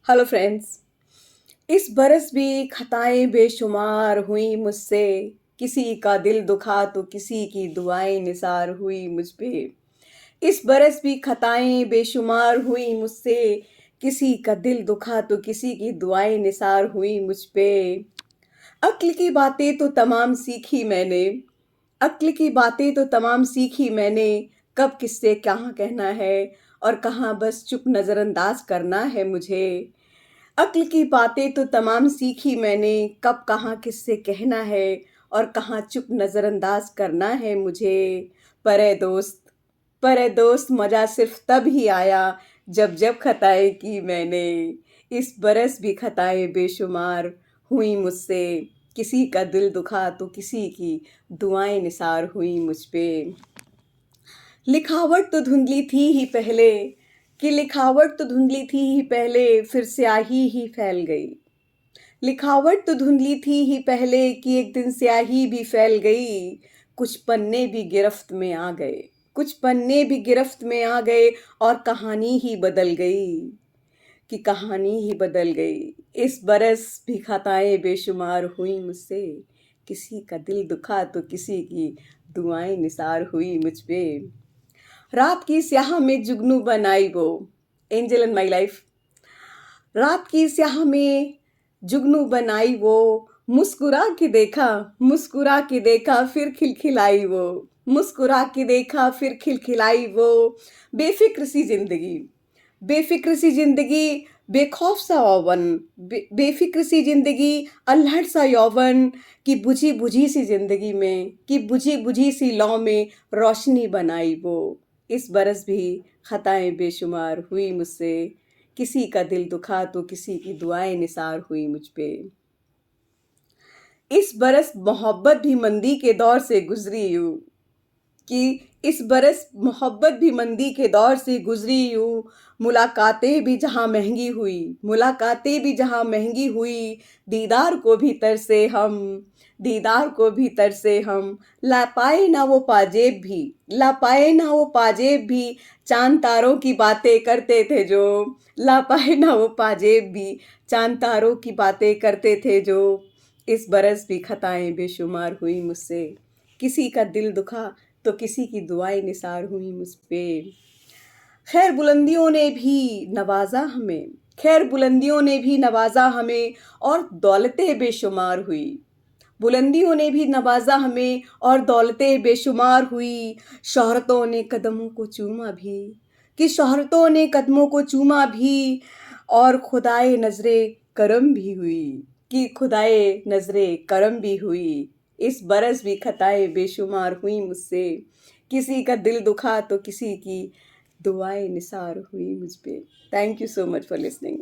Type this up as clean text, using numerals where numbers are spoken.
Hello friends. इस बरस भी खताएं बेशुमार हुई मुझसे। किसी का दिल दुखा तो किसी की दुआएं निसार हुई मुझ पे। इस बरस भी खताएं बेशुमार हुई मुझसे। किसी का दिल दुखा तो किसी की दुआएं निसार हुई मुझ पे। अक्ल की बातें तो तमाम सीखी मैंने। अक्ल की बातें तो तमाम सीखी मैंने। कब किससे क्या कहना है और कहाँ बस चुप नजरअंदाज करना है मुझे। अक्ल की बातें तो तमाम सीखी मैंने। कब कहाँ किससे कहना है और कहाँ चुप नजरअंदाज करना है मुझे। पर ए दोस्त मजा सिर्फ तब ही आया जब जब खताएं की मैंने। इस बरस भी खताएं बेशुमार हुई मुझसे। किसी का दिल दुखा तो किसी की दुआएं निसार हुई मुझ पे। लिखावट तो धुंधली थी ही पहले। कि लिखावट तो धुंधली थी ही पहले फिर स्याही ही फैल गई। लिखावट तो धुंधली थी ही पहले कि एक दिन स्याही भी फैल गई। कुछ पन्ने भी गिरफ्त में आ गए। कुछ पन्ने भी गिरफ्त में आ गए और कहानी ही बदल गई। कि कहानी ही बदल गई। इस बरस भी खताएं बेशुमार हुई मुझसे। किसी का दिल दुखा तो किसी की दुआएं निसार हुई मुझ पे। रात की स्याह में जुगनू बनाई वो। Angel in my life. रात की स्याह में जुगनू बनाई वो। मुस्कुरा के देखा, मुस्कुरा के देखा फिर खिलखिलाई वो। मुस्कुरा के देखा फिर खिलखिलाई वो। बेफिक्र सी जिंदगी, बेफिक्र सी जिंदगी, बेखौफ सा यौवन। बेफिक्र सी जिंदगी, अल्हड़ सा यौवन। कि बुझी बुझी सी जिंदगी में, कि बुझी बुझी सी लौ में रोशनी बनाई वो। इस बरस भी खताएं बेशुमार हुई मुझसे। किसी का दिल दुखा तो किसी की दुआएं निसार हुई मुझ पे। इस बरस मोहब्बत भी मंदी के दौर से गुजरी यूं। कि इस बरस मोहब्बत भी मंदी के दौर से गुजरी यूं। मुलाकातें भी जहां महंगी हुई, मुलाकातें भी जहां महंगी हुई। दीदार को भी तरसे हम, दीदार को भी तरसे हम। ला पाए ना वो पाजेब भी, ला पाए ना वो पाजेब भी। चांद तारों की बातें करते थे जो, ला पाए ना वो पाजेब भी। चांद तारों की बातें करते थे जो। इस बरस भी खताएं बेशुमार हुई मुझसे। किसी का दिल दुखा तो किसी की दुआएं निसार हुई मुझ पे। खैर बुलंदियों ने भी नवाजा हमें, खैर बुलंदियों ने भी नवाजा हमें और दौलतें बेशुमार हुई। बुलंदियों ने भी नवाजा हमें और दौलतें बेशुमार हुई। शोहरतों ने कदमों को चूमा भी, कि शोहरतों ने कदमों को चूमा भी। और खुदाए नजरे करम भी हुई, कि खुदाए नजरे करम भी हुई। इस बरस भी खताएं बेशुमार हुई मुझसे। किसी का दिल दुखा तो किसी की दुआएं निसार हुई मुझ पे। Thank you so much for listening.